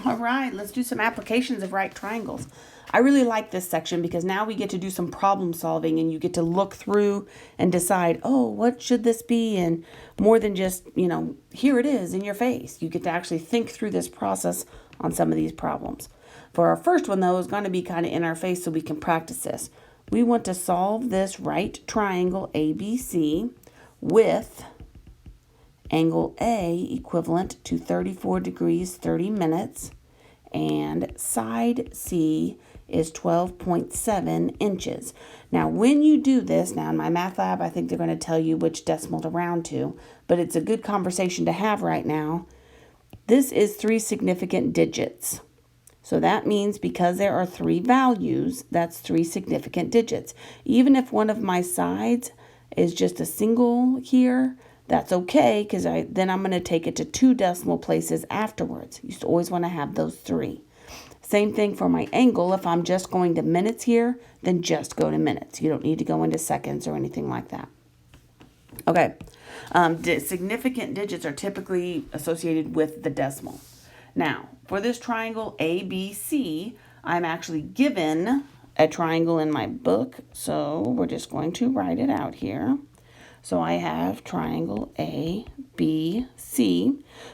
All right, let's do some applications of right triangles. I really like this section because now we get to do some problem solving and you get to look through and decide, oh, what should this be? And more than just, here it is in your face. You get to actually think through this process on some of these problems. For our first one, though, is going to be kind of in our face so we can practice this. We want to solve this right triangle ABC with angle A equivalent to 34 degrees 30 minutes and side C is 12.7 inches. Now when you do this, now in my math lab I think they're going to tell you which decimal to round to, but it's a good conversation to have right now. This is 3 significant digits. So that means because there are 3 values, that's 3 significant digits. Even if one of my sides is just a single here, that's okay, because then I'm going to take it to 2 decimal places afterwards. You always want to have those 3. Same thing for my angle. If I'm just going to minutes here, then just go to minutes. You don't need to go into seconds or anything like that. Okay. Significant digits are typically associated with the decimal. Now, for this triangle ABC, I'm actually given a triangle in my book, so we're just going to write it out here. So I have triangle ABC.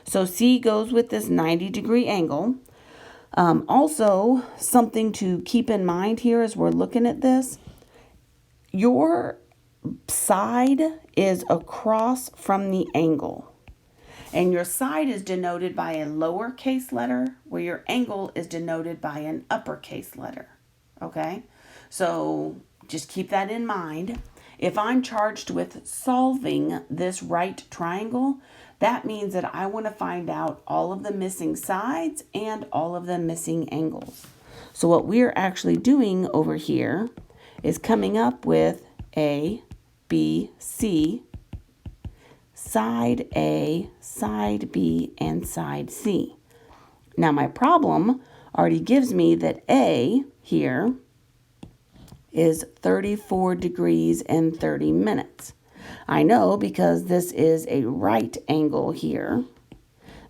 So C goes with this 90-degree angle. Also, something to keep in mind here as we're looking at this, your side is across from the angle. And your side is denoted by a lowercase letter, where your angle is denoted by an uppercase letter. Okay? So just keep that in mind. If I'm charged with solving this right triangle, that means that I want to find out all of the missing sides and all of the missing angles. So what we're actually doing over here is coming up with A, B, C, side A, side B, and side C. Now my problem already gives me that A here is 34 degrees and 30 minutes. I know because this is a right angle here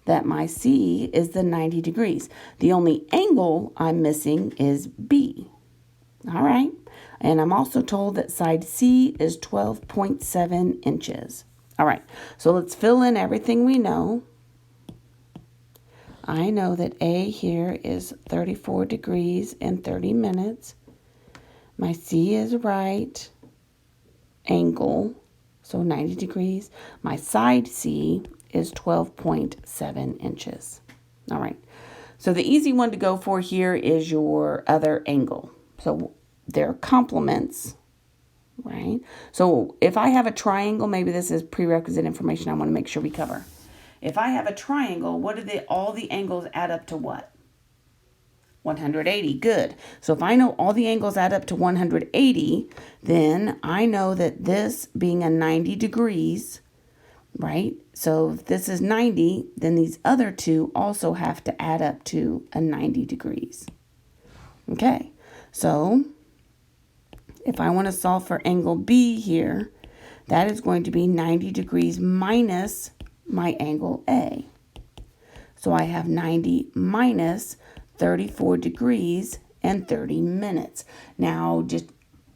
that my C is the 90 degrees. The only angle I'm missing is B. All right. And I'm also told that side C is 12.7 inches. All right. So let's fill in everything we know. I know that A here is 34 degrees and 30 minutes. My C is right angle, so 90 degrees. My side C is 12.7 inches. All right. So the easy one to go for here is your other angle. So they're complements, right? So if I have a triangle, maybe this is prerequisite information I want to make sure we cover. If I have a triangle, what do all the angles add up to what? 180. Good. So if I know all the angles add up to 180, then I know that this being a 90 degrees, right? So if this is 90, then these other two also have to add up to a 90 degrees. Okay. So if I want to solve for angle B here, that is going to be 90 degrees minus my angle A. So I have 90 minus 34 degrees and 30 minutes. Now, just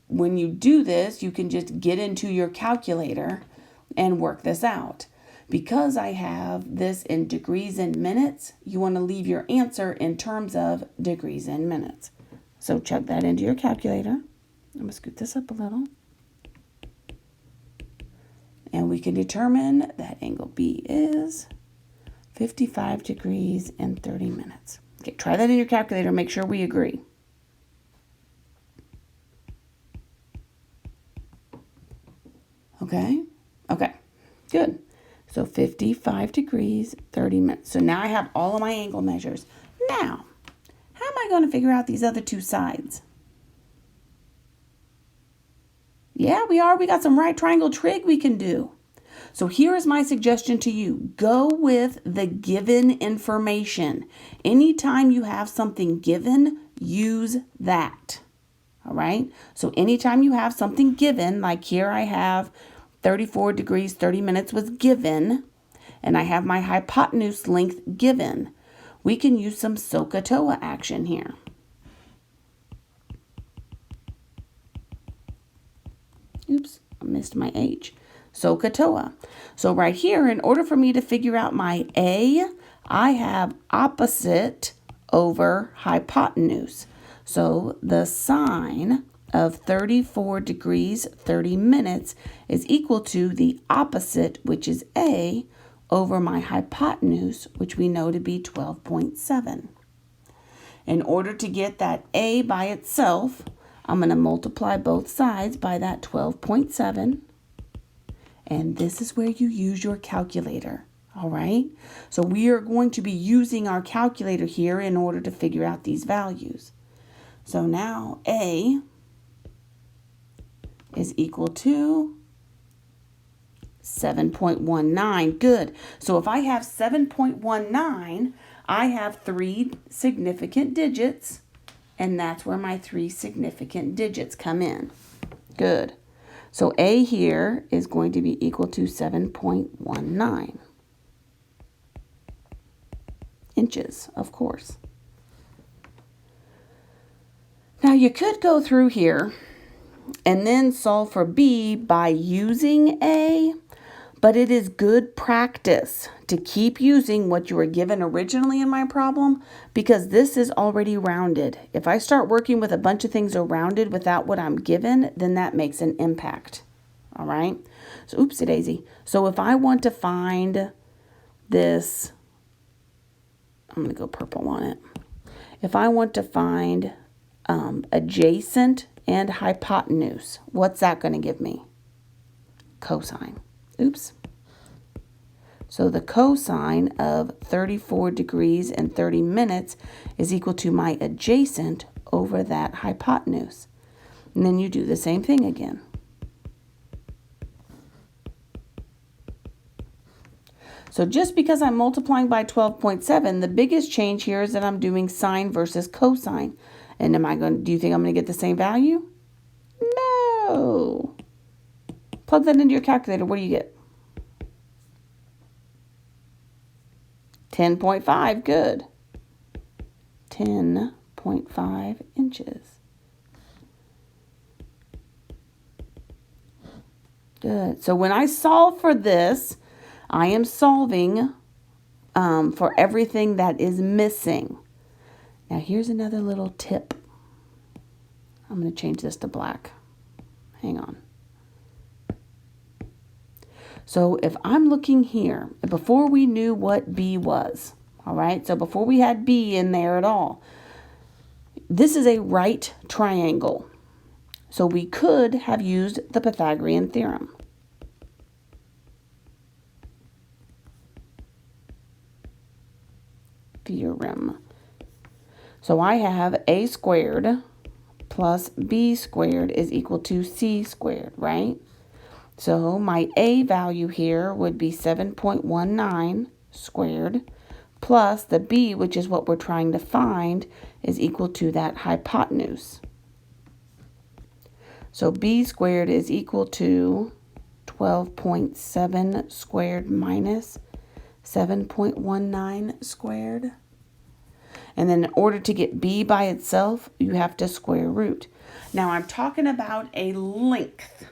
when you do this, you can just get into your calculator and work this out. Because I have this in degrees and minutes, you want to leave your answer in terms of degrees and minutes. So chug that into your calculator. I'm going to scoot this up a little. And we can determine that angle B is 55 degrees and 30 minutes. Okay, try that in your calculator. Make sure we agree. Okay? Okay, good. So 55 degrees, 30 minutes. So now I have all of my angle measures. Now, how am I going to figure out these other two sides? Yeah, we are. We got some right triangle trig we can do. So here is my suggestion to you. Go with the given information. Anytime you have something given, use that. All right? So anytime you have something given, like here I have 34 degrees, 30 minutes was given, and I have my hypotenuse length given. we can use some SOHCAHTOA action here. Oops, I missed my H. SOHCAHTOA. So right here, in order for me to figure out my A, I have opposite over hypotenuse. So the sine of 34 degrees 30 minutes is equal to the opposite, which is A, over my hypotenuse, which we know to be 12.7. In order to get that A by itself, I'm going to multiply both sides by that 12.7. And this is where you use your calculator. All right. So we are going to be using our calculator here in order to figure out these values. So now A is equal to 7.19. Good. So if I have 7.19, I have 3 significant digits, and that's where my 3 significant digits come in. Good. So A here is going to be equal to 7.19 inches, of course. Now you could go through here and then solve for B by using A, but it is good practice to keep using what you were given originally in my problem, because this is already rounded. If I start working with a bunch of things are rounded without what I'm given, then that makes an impact. All right. So oopsie daisy. So if I want to find this, I'm going to go purple on it. If I want to find adjacent and hypotenuse, what's that going to give me? Cosine. Oops. So the cosine of 34 degrees and 30 minutes is equal to my adjacent over that hypotenuse. And then you do the same thing again. So just because I'm multiplying by 12.7, the biggest change here is that I'm doing sine versus cosine. And do you think I'm going to get the same value? No. Plug that into your calculator. What do you get? 10.5. Good. 10.5 inches. Good. So when I solve for this, I am solving for everything that is missing. Now here's another little tip. I'm going to change this to black. Hang on. So if I'm looking here, before we knew what B was, all right, so before we had B in there at all, this is a right triangle. So we could have used the Pythagorean theorem. So I have A squared plus B squared is equal to C squared, right? So my A value here would be 7.19 squared plus the B, which is what we're trying to find, is equal to that hypotenuse. So B squared is equal to 12.7 squared minus 7.19 squared. And then in order to get B by itself, you have to square root. Now I'm talking about a length.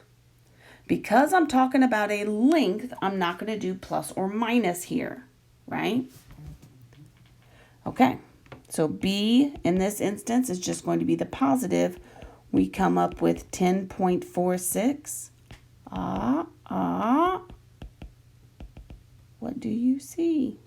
Because I'm talking about a length, I'm not going to do plus or minus here, right? Okay, so B in this instance is just going to be the positive. We come up with 10.46. What do you see?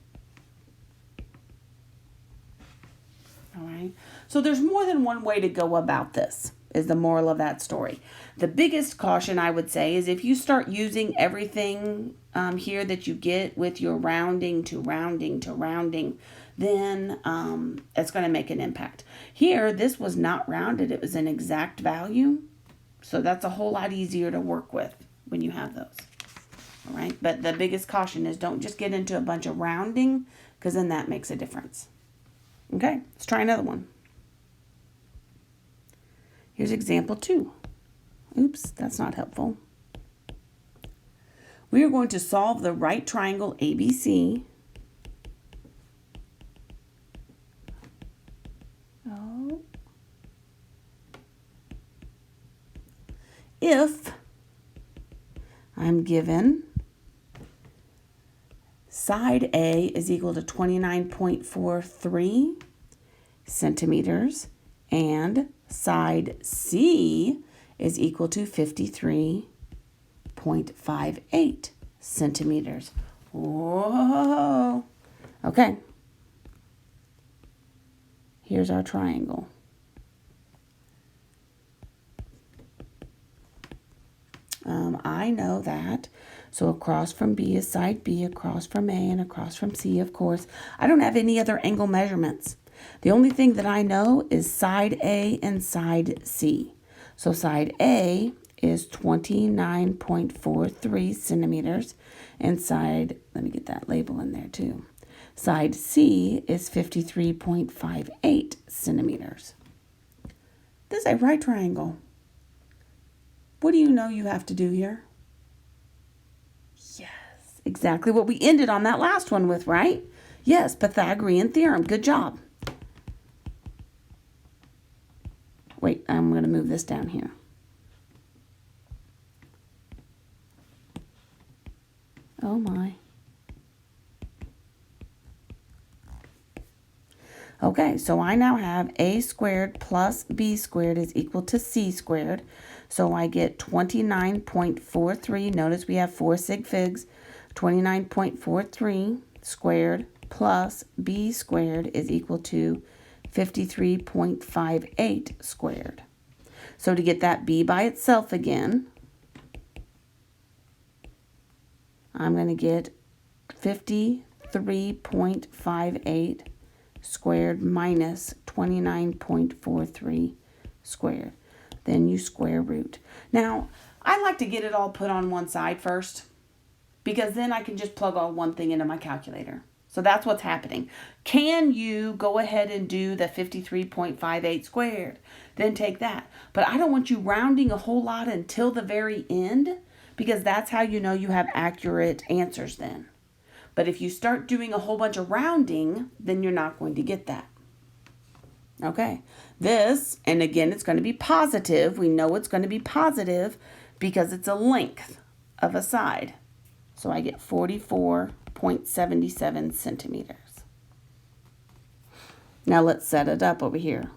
All right, so there's more than one way to go about this, is the moral of that story. The biggest caution I would say is if you start using everything here that you get with your rounding to rounding to rounding, then it's going to make an impact. Here, this was not rounded. It was an exact value. So that's a whole lot easier to work with when you have those. All right, but the biggest caution is don't just get into a bunch of rounding, because then that makes a difference. Okay, let's try another one. Here's example 2. Oops, that's not helpful. We are going to solve the right triangle ABC Oh. If I'm given side A is equal to 29.43 centimeters and side C is equal to 53.58 centimeters. Whoa. Okay. Here's our triangle. I know that. So across from B is side B, across from A, and across from C, of course. I don't have any other angle measurements. The only thing that I know is side A and side C. So side A is 29.43 centimeters, and side, let me get that label in there too. Side C is 53.58 centimeters. This is a right triangle. What do you know you have to do here? Yes, exactly what we ended on that last one with, right? Yes, Pythagorean theorem. Good job. Wait, I'm going to move this down here. Oh my. Okay, so I now have a squared plus b squared is equal to c squared. So I get 29.43. Notice we have 4 sig figs. 29.43 squared plus b squared is equal to 53.58 squared. So to get that b by itself again, I'm going to get 53.58 squared minus 29.43 squared. Then you square root. Now, I like to get it all put on one side first, because then I can just plug all one thing into my calculator. So that's what's happening. Can you go ahead and do the 53.58 squared? Then take that. But I don't want you rounding a whole lot until the very end, because that's how you know you have accurate answers then. But if you start doing a whole bunch of rounding, then you're not going to get that. Okay, this, and again, it's going to be positive. We know it's going to be positive because it's a length of a side. So I get 44.77 centimeters. Now let's set it up over here.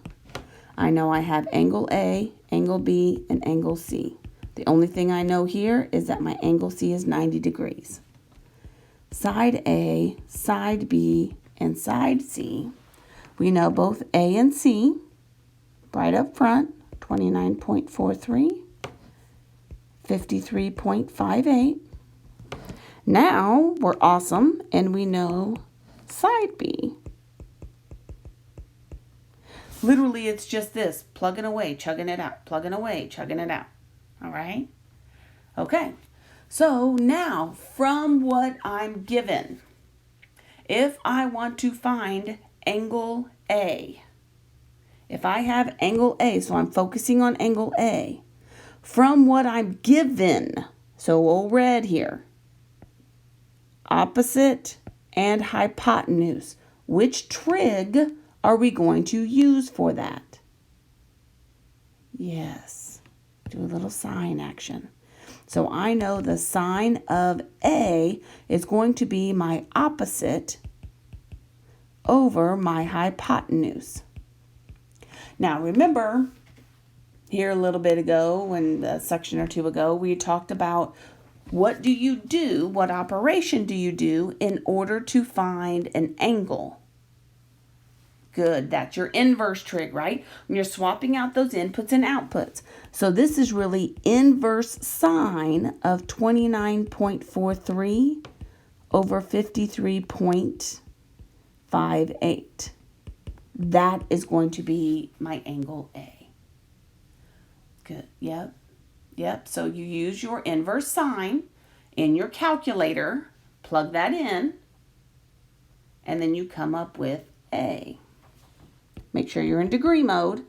I know I have angle A, angle B, and angle C. The only thing I know here is that my angle C is 90 degrees. Side A, side B, and side C. We know both A and C, right up front, 29.43, 53.58. Now we're awesome, and we know side B. Literally, it's just this, plugging away, chugging it out, plugging away, chugging it out. All right? Okay. So now, from what I'm given, if I want to find angle A, if I have angle A, so I'm focusing on angle A, from what I'm given, so old red here, opposite and hypotenuse, which trig are we going to use for that? Yes, do a little sine action. So I know the sine of A is going to be my opposite over my hypotenuse. Now remember, here a little bit ago, when a section or two ago, we talked about what do you do, what operation do you do in order to find an angle? Good, that's your inverse trig, right? When you're swapping out those inputs and outputs. So this is really inverse sine of 29.43 over 53.58. That is going to be my angle A. Good, yep. So you use your inverse sine in your calculator, plug that in, and then you come up with A. Make sure you're in degree mode.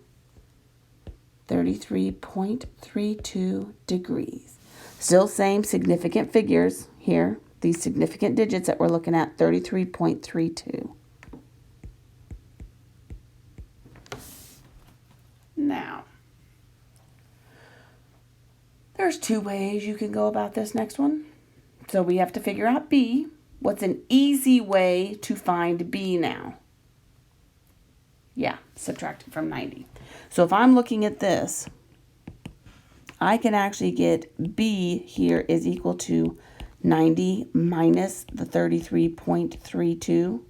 33.32 degrees. Still same significant figures here. These significant digits that we're looking at, 33.32. Now, there's two ways you can go about this next one. So we have to figure out B. What's an easy way to find B now? Yeah, subtract it from 90. So if I'm looking at this, I can actually get B here is equal to 90 minus the 33.32.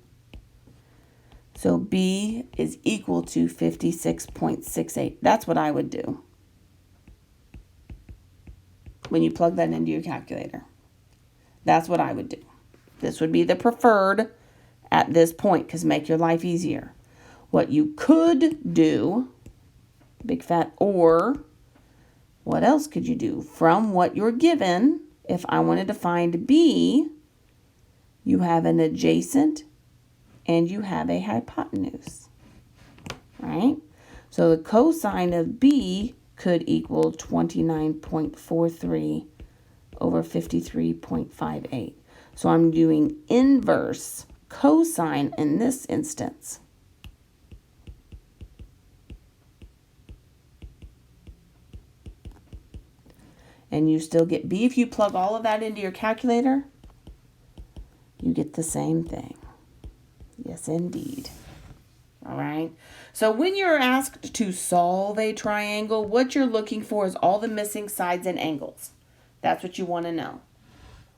So B is equal to 56.68. That's what I would do when you plug that into your calculator. That's what I would do. This would be the preferred at this point because make your life easier. What you could do, big fat or, what else could you do? From what you're given, if I wanted to find B, you have an adjacent and you have a hypotenuse, right? So the cosine of B could equal 29.43 over 53.58. So I'm doing inverse cosine in this instance. And you still get B. If you plug all of that into your calculator, you get the same thing. Yes, indeed. All right. So when you're asked to solve a triangle, what you're looking for is all the missing sides and angles. That's what you want to know.